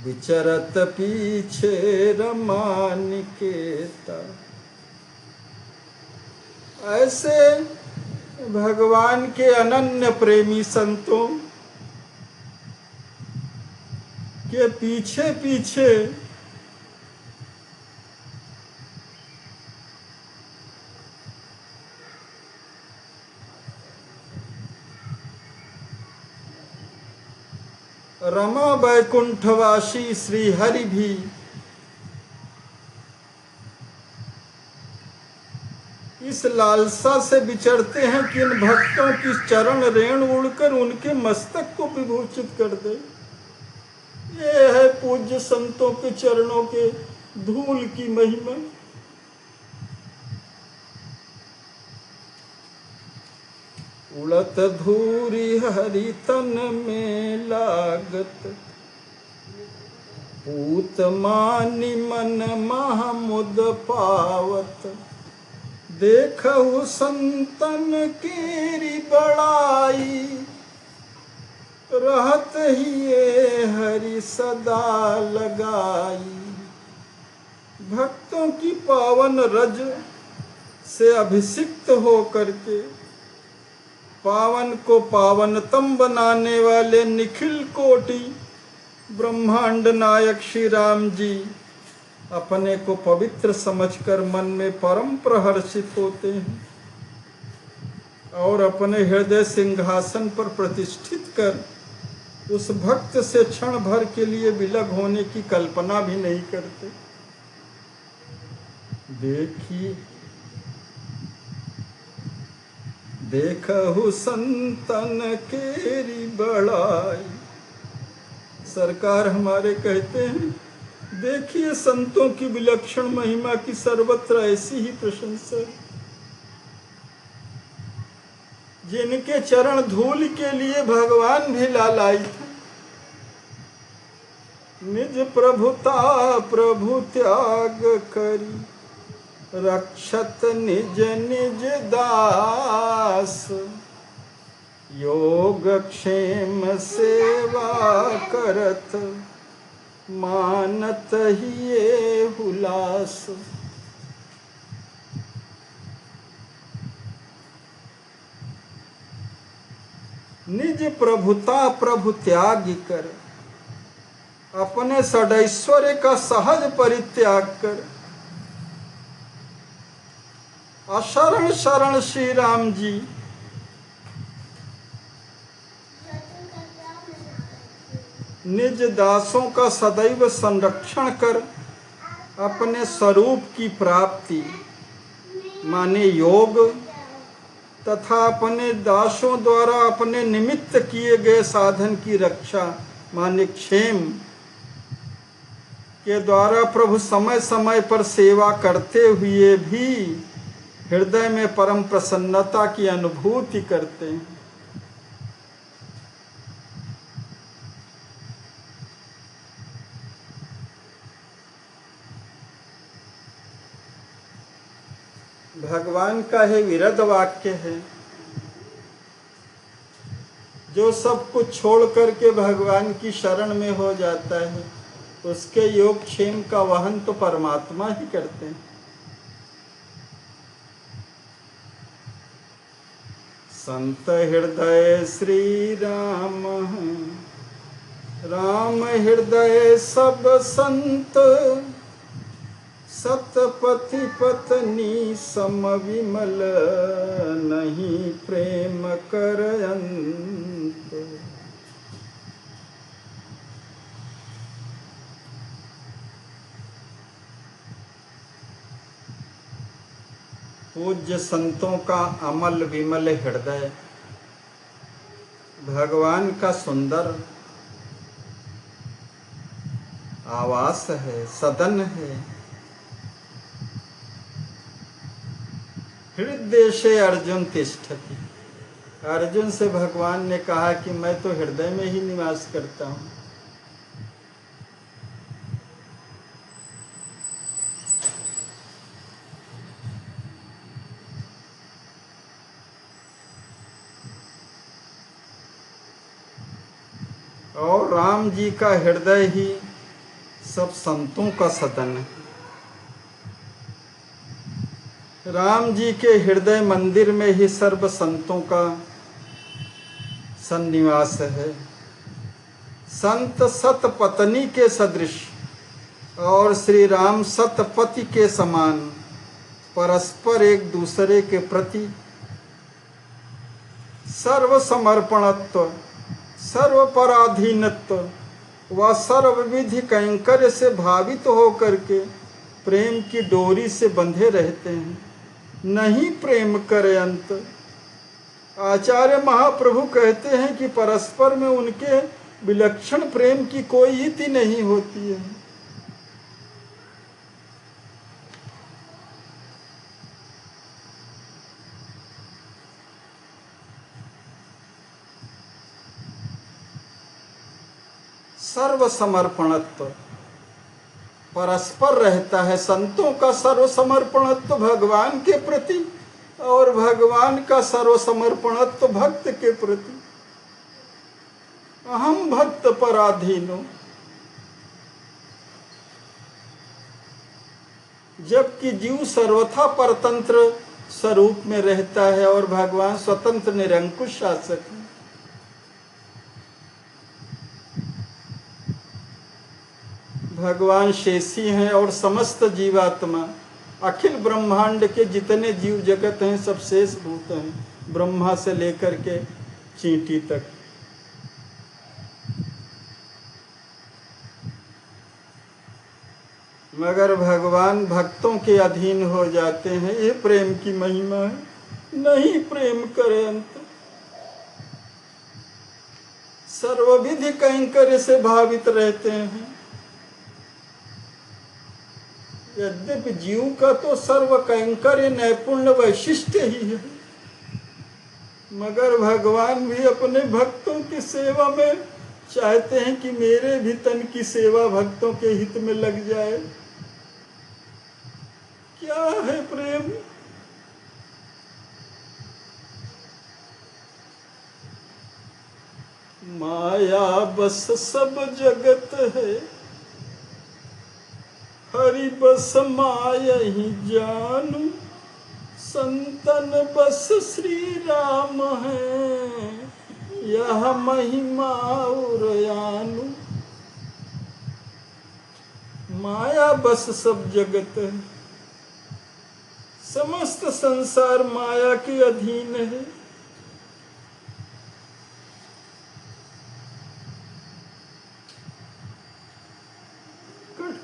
विचरत पीछे रमा निकेता। ऐसे भगवान के अनन्य प्रेमी संतों के पीछे पीछे रमा वैकुंठवासी श्री हरि भी इस लालसा से विचरते हैं कि इन भक्तों की चरण रेण उड़कर उनके मस्तक को विभूषित कर दे। ये है पूज्य संतों के चरणों के धूल की महिमा। उड़त धूरी हरि तन में लागत, पूत मानि मन महामुद पावत। देखहु संतन केरी बड़ाई, रहत ही ये हरि सदा लगाई। भक्तों की पावन रज से अभिषिक्त हो करके पावन को पावनतम बनाने वाले निखिल कोटि ब्रह्मांड नायक श्री राम जी अपने को पवित्र समझकर मन में परम प्रहर्षित होते हैं और अपने हृदय सिंहासन पर प्रतिष्ठित कर उस भक्त से क्षण भर के लिए विलग होने की कल्पना भी नहीं करते। देखिए, देखहु संतन केरी बड़ाई। सरकार हमारे कहते हैं, देखिए संतों की विलक्षण महिमा की सर्वत्र ऐसी ही प्रशंसा। जिनके चरण धूल के लिए भगवान भी लालायित थे। निज प्रभुता प्रभु त्याग करी, रक्षत निज निज दास। योग क्षेम सेवा करत, मानत ही ये हुलास। निज प्रभुता प्रभु त्याग कर, अपने षडैश्वर्य का सहज परित्याग कर अशरण शरण श्री राम जी निज दासों का सदैव संरक्षण कर अपने स्वरूप की प्राप्ति माने योग तथा अपने दासों द्वारा अपने निमित्त किए गए साधन की रक्षा माने क्षेम के द्वारा प्रभु समय समय पर सेवा करते हुए भी हृदय में परम प्रसन्नता की अनुभूति करते हैं। चाहे विरध वाक्य है, जो सब कुछ छोड़ करके भगवान की शरण में हो जाता है, उसके योगक्षेम का वहन तो परमात्मा ही करते हैं। संत हृदय श्री राम, राम हृदय सब संत, सतपति पत्नी सम विमल, नहीं प्रेम कर अंत। पूज्य संतों का अमल विमल हृदय भगवान का सुंदर आवास है, सदन है। हृदय से अर्जुन तिष्ठति, अर्जुन से भगवान ने कहा कि मैं तो हृदय में ही निवास करता हूँ। और राम जी का हृदय ही सब संतों का सदन है। राम जी के हृदय मंदिर में ही सर्व संतों का सन्निवास है। संत सत पत्नी के सदृश और श्री राम सतपति के समान परस्पर एक दूसरे के प्रति सर्व समर्पणत्व, सर्व पराधीनत्व व सर्वविधि कैंकर्य से भावित होकर के प्रेम की डोरी से बंधे रहते हैं। नहीं प्रेम करे अंत। आचार्य महाप्रभु कहते हैं कि परस्पर में उनके विलक्षण प्रेम की कोई इति नहीं होती है। सर्व समर्पणत्व परस्पर रहता है। संतों का सर्व समर्पणत्व भगवान के प्रति और भगवान का सर्व समर्पणत्व भक्त के प्रति। अहम भक्त पराधीनो, जबकि जीव सर्वथा परतंत्र स्वरूप में रहता है और भगवान स्वतंत्र निरंकुश शासक है। भगवान शेषी हैं और समस्त जीवात्मा, अखिल ब्रह्मांड के जितने जीव जगत हैं सब शेष भूत हैं, ब्रह्मा से लेकर के चींटी तक। मगर भगवान भक्तों के अधीन हो जाते हैं। ये प्रेम की महिमा है। नहीं प्रेम करे अंत। सर्वविधि कैंकर्य से भावित रहते हैं। यद्यपि जीव का तो सर्व कैंकर्य नैपुण्य वैशिष्ट ही है, मगर भगवान भी अपने भक्तों की सेवा में चाहते हैं कि मेरे भी तन की सेवा भक्तों के हित में लग जाए। क्या है प्रेम? माया बस सब जगत है, हरि बस माया ही जानू, संतन बस श्री राम है, यह महिमा और जानू। माया बस सब जगत है, समस्त संसार माया के अधीन है।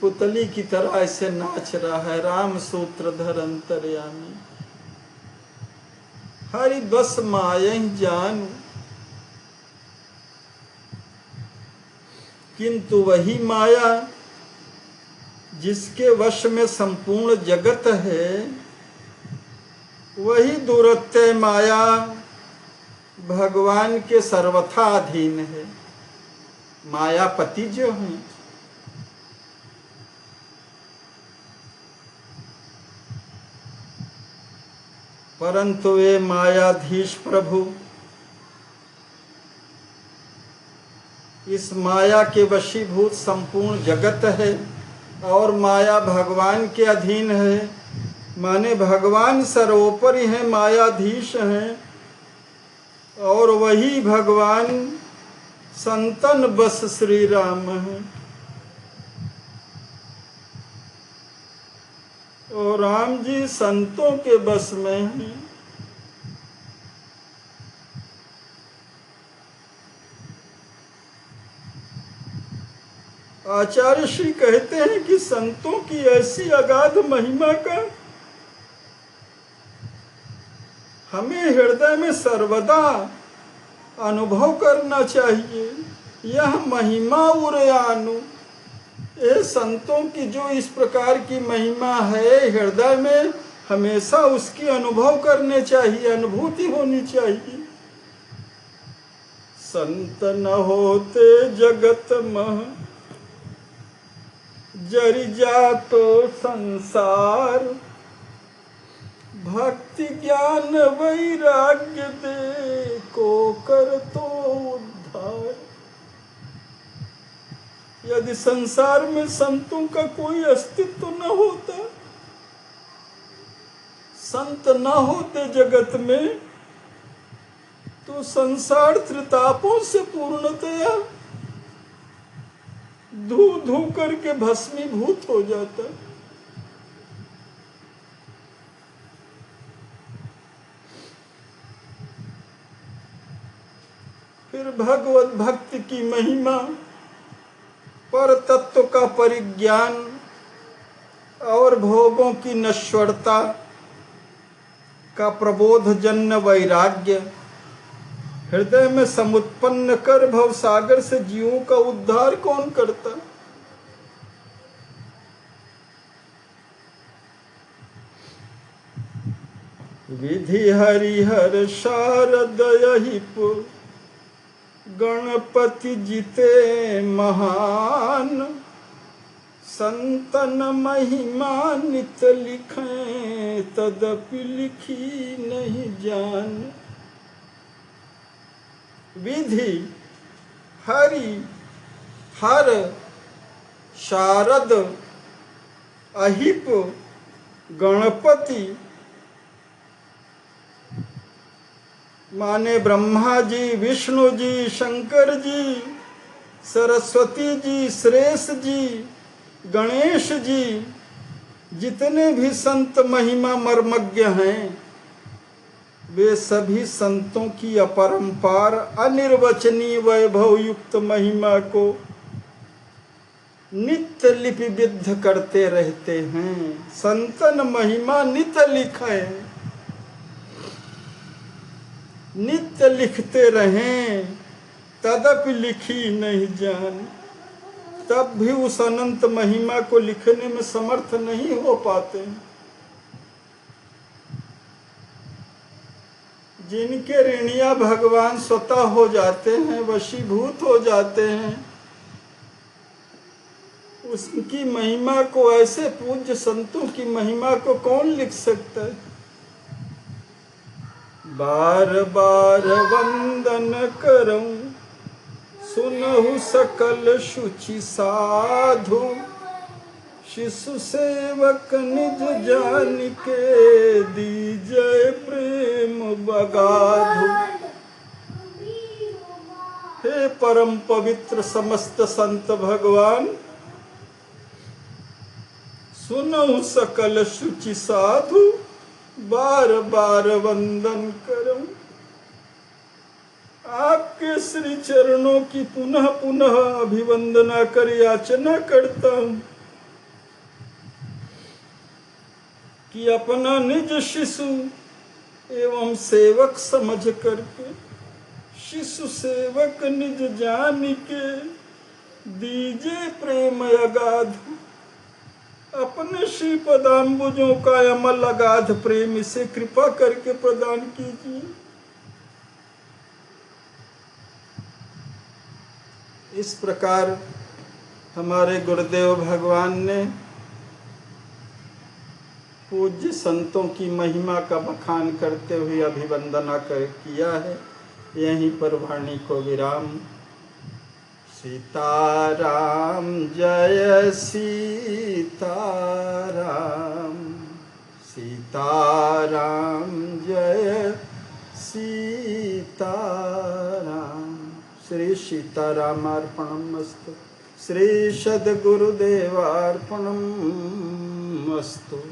पुतली की तरह ऐसे नाच रहा है राम सूत्रधर अंतर्यामी। हरि बस माया ही जानू, किंतु वही माया जिसके वश में संपूर्ण जगत है, वही दुरत्य माया भगवान के सर्वथा अधीन है। मायापति जो हैं, परंतु वे मायाधीश प्रभु इस माया के वशीभूत संपूर्ण जगत है और माया भगवान के अधीन है। माने भगवान सर्वोपरि हैं, मायाधीश हैं, और वही भगवान संतन बस श्री राम हैं। और राम जी संतों के बस में हैं। आचार्य श्री कहते हैं कि संतों की ऐसी अगाध महिमा का हमें हृदय में सर्वदा अनुभव करना चाहिए। यह महिमा उरयानु, ये संतों की जो इस प्रकार की महिमा है, हृदय में हमेशा उसकी अनुभव करने चाहिए, अनुभूति होनी चाहिए। संत न होते जगत मह जरि जातो संसार, भक्ति ज्ञान वैराग्य दे को कर तो उद्धार। यदि संसार में संतों का कोई अस्तित्व न होता, संत न होते जगत में, तो संसार त्रितापों से पूर्णतया धू धू करके भस्मीभूत हो जाता। फिर भगवत भक्ति की महिमा, पर तत्व का परिज्ञान और भोगों की नश्वरता का प्रबोध जन्य वैराग्य हृदय में समुत्पन्न कर भवसागर से जीवों का उद्धार कौन करता? विधि हरिहर शारद यहिप गणपति जिते महान, संतन महिमा नित लिखें तदपि लिखी नहीं जान। विधि हरि हर शारद अहिप गणपति, माने ब्रह्मा जी, विष्णु जी, शंकर जी, सरस्वती जी, श्रेष्ठ जी, गणेश जी, जितने भी संत महिमा मर्मज्ञ हैं, वे सभी संतों की अपरंपार अनिर्वचनीय वैभव युक्त महिमा को नित्य लिपिबद्ध करते रहते हैं। संतन महिमा नित्य लिखे, नित्य लिखते रहें तदपि लिखी नहीं जान। तब भी उस अनंत महिमा को लिखने में समर्थ नहीं हो पाते। जिनके ऋणिया भगवान स्वतः हो जाते हैं, वशीभूत हो जाते हैं, उसकी महिमा को, ऐसे पूज्य संतों की महिमा को कौन लिख सकता है? बार बार वंदन करऊं सुनहु सकल शुचि साधु, शिशु सेवक निज जान के दीजय प्रेम बगाधु। हे परम पवित्र समस्त संत भगवान, सुनहु सकल शुचि साधु, बार बार वंदन करूं। आपके श्री चरणों की पुनः पुनः अभिवंदना कर याचना करता हूं कि अपना निज शिशु एवं सेवक समझ करके, शिशु सेवक निज जान के दीजे प्रेम अगाध। अपने श्री पदाम्बुजों का अमल अगाध प्रेम इसे कृपा करके प्रदान कीजिए। इस प्रकार हमारे गुरुदेव भगवान ने पूज्य संतों की महिमा का बखान करते हुए अभिवंदना किया है। यहीं पर वाणी को विराम। सीताराम जय सीताराम, सीताराम जय सीताराम। श्री सीतारामार्पणमस्तु। श्री सद्गुरुदेवार्पणमस्तु।